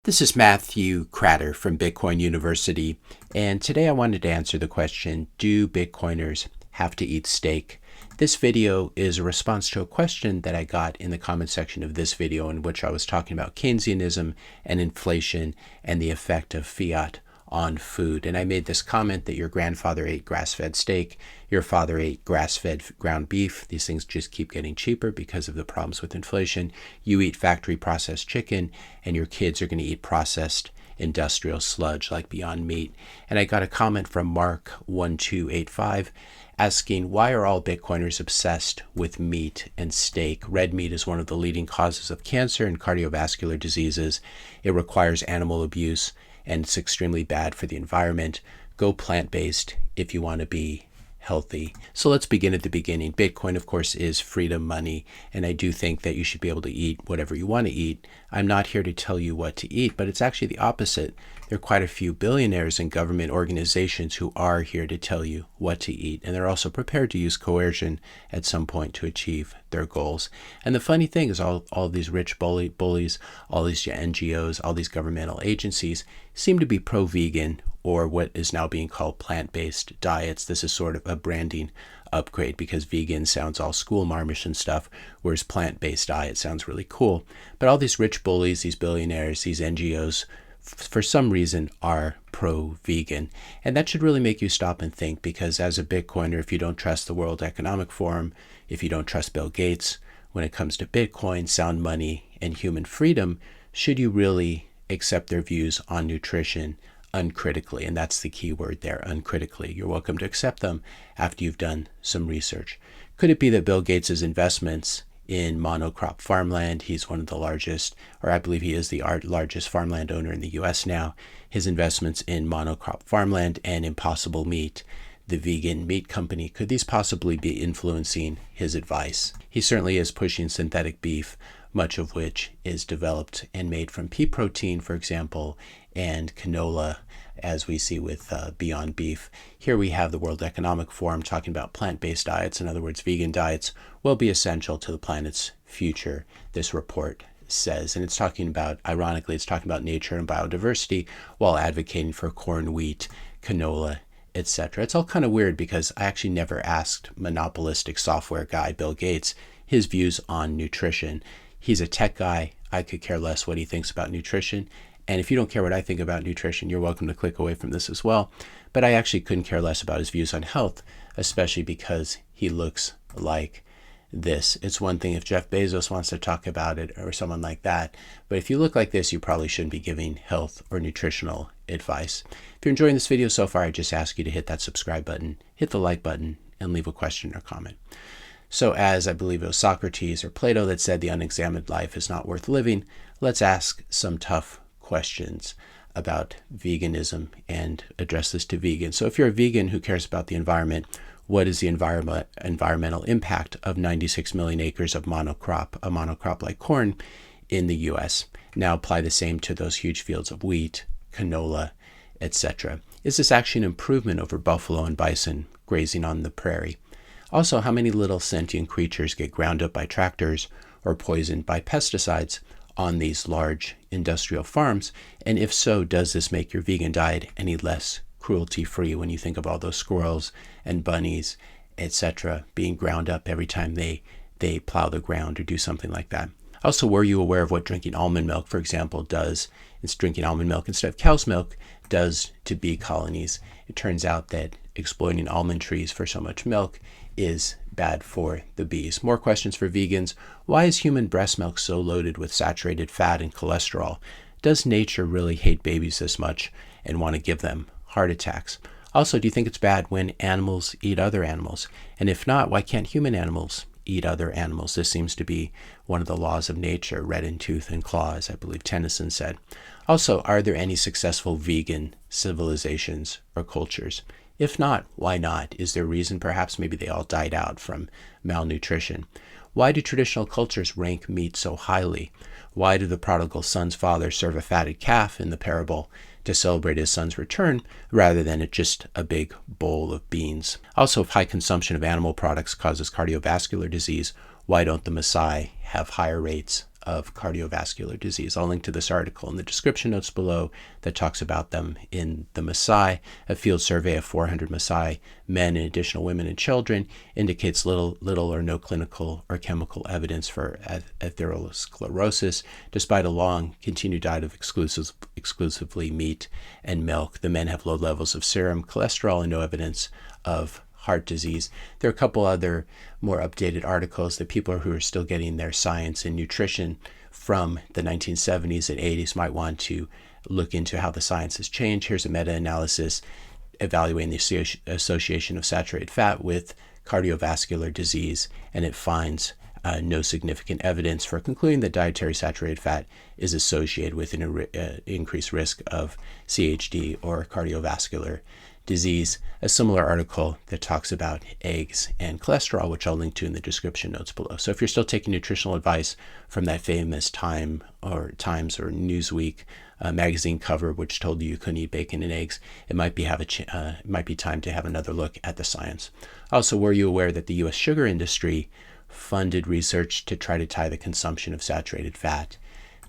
This is Matthew Cratter from Bitcoin University, and today I wanted to answer the question, do Bitcoiners have to eat steak? This video is a response to a question that I got in the comment section of this video in which I was talking about Keynesianism and inflation and the effect of fiat on food. And I made this comment that your grandfather ate grass-fed steak, your father ate grass-fed ground beef. These things just keep getting cheaper because of the problems with inflation. You eat factory processed chicken, and your kids are going to eat processed industrial sludge like Beyond Meat. And I got a comment from Mark1285 asking, why are all Bitcoiners obsessed with meat and steak? Red meat is one of the leading causes of cancer and cardiovascular diseases. It requires animal abuse, and it's extremely bad for the environment. Go plant-based if you want to be healthy. So let's begin at the beginning. Bitcoin, of course, is freedom money, and I do think that you should be able to eat whatever you want to eat. I'm not here to tell you what to eat, but it's actually the opposite. There are quite a few billionaires and government organizations who are here to tell you what to eat, and they're also prepared to use coercion at some point to achieve their goals. And the funny thing is all these rich bullies, all these NGOs, all these governmental agencies seem to be pro-vegan or what is now being called plant-based diets. This is sort of a branding upgrade because vegan sounds all school-marmish and stuff, whereas plant-based diet sounds really cool. But all these rich bullies, these billionaires, these NGOs, for some reason are pro-vegan. And that should really make you stop and think, because as a Bitcoiner, if you don't trust the World Economic Forum, if you don't trust Bill Gates, when it comes to Bitcoin, sound money, and human freedom, should you really accept their views on nutrition uncritically? And that's the key word there, uncritically. You're welcome to accept them after you've done some research. Could it be that Bill Gates' investments in monocrop farmland, he's one of the largest, or I believe he is the largest farmland owner in the US now, his investments in monocrop farmland and Impossible Meat, the vegan meat company, could these possibly be influencing his advice? He certainly is pushing synthetic beef, much of which is developed and made from pea protein, for example, and canola, as we see with Beyond Beef. Here we have the World Economic Forum talking about plant-based diets. In other words, vegan diets will be essential to the planet's future, this report says. And it's talking about, ironically, it's talking about nature and biodiversity while advocating for corn, wheat, canola, etc. It's all kind of weird because I actually never asked monopolistic software guy Bill Gates his views on nutrition. He's a tech guy. I could care less what he thinks about nutrition. And if you don't care what I think about nutrition, you're welcome to click away from this as well. But I actually couldn't care less about his views on health, especially because he looks like this. It's one thing if Jeff Bezos wants to talk about it or someone like that. But if you look like this, you probably shouldn't be giving health or nutritional advice. If you're enjoying this video so far, I just ask you to hit that subscribe button, hit the like button, and leave a question or comment. So as I believe it was Socrates or Plato that said the unexamined life is not worth living, let's ask some tough questions about veganism and address this to vegans. So if you're a vegan who cares about the environment, what is the environmental impact of 96 million acres of monocrop, a monocrop like corn, in the US? Now apply the same to those huge fields of wheat, canola, etc. Is this actually an improvement over buffalo and bison grazing on the prairie? Also, how many little sentient creatures get ground up by tractors or poisoned by pesticides on these large industrial farms? And if so, does this make your vegan diet any less cruelty-free when you think of all those squirrels and bunnies, etc., being ground up every time they plow the ground or do something like that? Also, were you aware of what drinking almond milk, for example, does? It's drinking almond milk instead of cow's milk does to bee colonies. It turns out that exploiting almond trees for so much milk is bad for the bees. More questions for vegans. Why is human breast milk so loaded with saturated fat and cholesterol? Does nature really hate babies this much and want to give them heart attacks? Also, do you think it's bad when animals eat other animals? And if not, why can't human animals eat other animals? This seems to be one of the laws of nature, red in tooth and claw, as I believe Tennyson said. Also, are there any successful vegan civilizations or cultures? If not, why not? Is there a reason? Perhaps maybe they all died out from malnutrition. Why do traditional cultures rank meat so highly? Why do the prodigal son's father serve a fatted calf in the parable to celebrate his son's return rather than just a big bowl of beans? Also, if high consumption of animal products causes cardiovascular disease, why don't the Maasai have higher rates of cardiovascular disease. I'll link to this article in the description notes below that talks about them in the Maasai. A field survey of 400 Maasai men and additional women and children indicates little or no clinical or chemical evidence for atherosclerosis, despite a long continued diet of exclusively meat and milk. The men have low levels of serum cholesterol and no evidence of heart disease. There are a couple other more updated articles that people who are still getting their science and nutrition from the 1970s and 80s might want to look into how the science has changed. Here's a meta-analysis evaluating the association of saturated fat with cardiovascular disease, and it finds no significant evidence for concluding that dietary saturated fat is associated with an increased risk of CHD or cardiovascular disease. A similar article that talks about eggs and cholesterol, which I'll link to in the description notes below. So if you're still taking nutritional advice from that famous Times or Newsweek magazine cover, which told you couldn't eat bacon and eggs, it might be time to have another look at the science. Also, were you aware that the U.S. sugar industry funded research to try to tie the consumption of saturated fat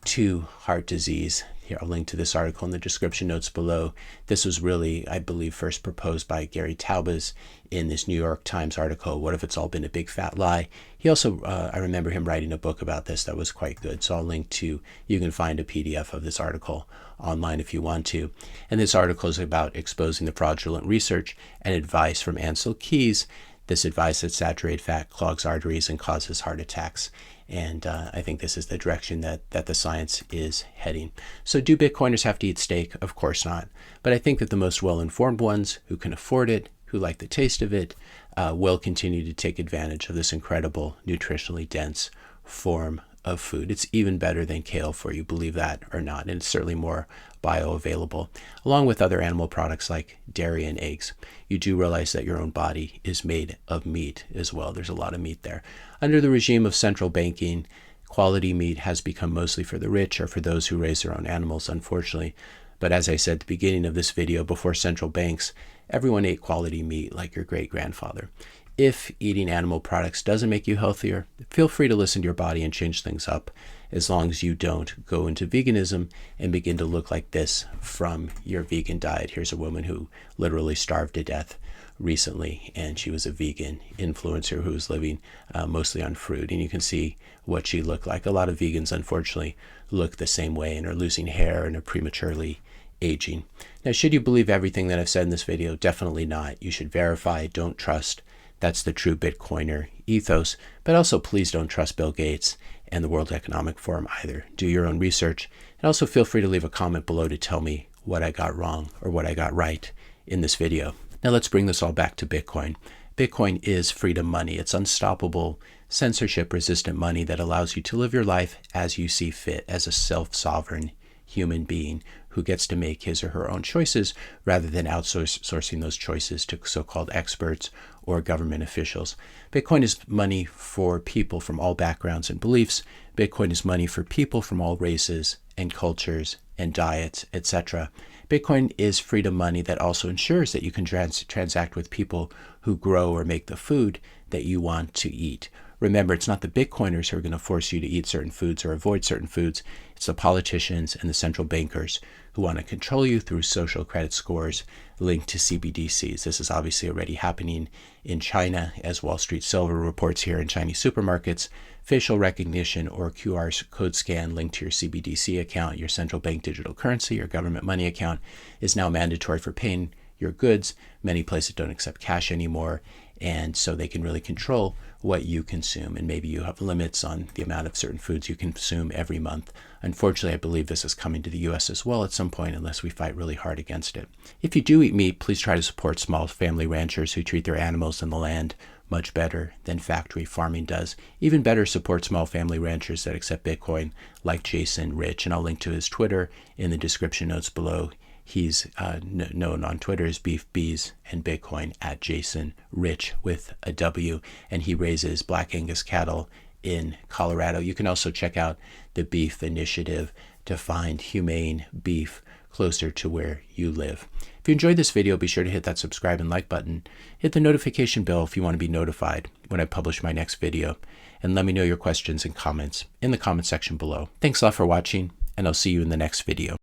to heart disease? Here, I'll link to this article in the description notes below. This was really, I believe, first proposed by Gary Taubes in this New York Times article, What If It's All Been a Big Fat Lie? He also, I remember him writing a book about this that was quite good. So I'll link to, you can find a PDF of this article online if you want to. And this article is about exposing the fraudulent research and advice from Ansel Keys. This advice that saturated fat clogs arteries and causes heart attacks. And I think this is the direction that the science is heading. So do Bitcoiners have to eat steak? Of course not. But I think that the most well-informed ones who can afford it, who like the taste of it, will continue to take advantage of this incredible, nutritionally dense form of food. It's even better than kale for you, believe that or not. And it's certainly more bioavailable, along with other animal products like dairy and eggs. You do realize that your own body is made of meat as well. There's a lot of meat there. Under the regime of central banking, quality meat has become mostly for the rich or for those who raise their own animals, unfortunately. But as I said at the beginning of this video, before central banks, everyone ate quality meat like your great-grandfather. If eating animal products doesn't make you healthier, feel free to listen to your body and change things up, as long as you don't go into veganism and begin to look like this from your vegan diet. Here's a woman who literally starved to death recently, and she was a vegan influencer who was living mostly on fruit, and you can see what she looked like. A lot of vegans, unfortunately, look the same way and are losing hair and are prematurely aging. Now, should you believe everything that I've said in this video? Definitely not. You should verify, don't trust. That's the true Bitcoiner ethos. But also, please don't trust Bill Gates and the World Economic Forum either. Do your own research. And also feel free to leave a comment below to tell me what I got wrong or what I got right in this video. Now let's bring this all back to Bitcoin. Bitcoin is freedom money. It's unstoppable, censorship-resistant money that allows you to live your life as you see fit, as a self-sovereign human being who gets to make his or her own choices rather than outsourcing those choices to so-called experts or government officials. Bitcoin is money for people from all backgrounds and beliefs. Bitcoin is money for people from all races and cultures and diets, etc. Bitcoin is freedom money that also ensures that you can transact with people who grow or make the food that you want to eat. Remember, it's not the Bitcoiners who are going to force you to eat certain foods or avoid certain foods. It's the politicians and the central bankers who want to control you through social credit scores linked to CBDCs. This is obviously already happening in China, as Wall Street Silver reports here in Chinese supermarkets. Facial recognition or QR code scan linked to your CBDC account, your central bank digital currency, your government money account, is now mandatory for paying your goods. Many places don't accept cash anymore, and so they can really control what you consume, and maybe you have limits on the amount of certain foods you consume every month. Unfortunately, I believe this is coming to the US as well at some point, unless we fight really hard against it. If you do eat meat, please try to support small family ranchers who treat their animals and the land much better than factory farming does. Even better, support small family ranchers that accept Bitcoin, like Jason Rich, and I'll link to his Twitter in the description notes below. He's known on Twitter as Beef, Bees, and Bitcoin at Jason Rich with a W, and he raises Black Angus cattle in Colorado. You can also check out the Beef Initiative to find humane beef closer to where you live. If you enjoyed this video, be sure to hit that subscribe and like button. Hit the notification bell if you want to be notified when I publish my next video. And let me know your questions and comments in the comment section below. Thanks a lot for watching, and I'll see you in the next video.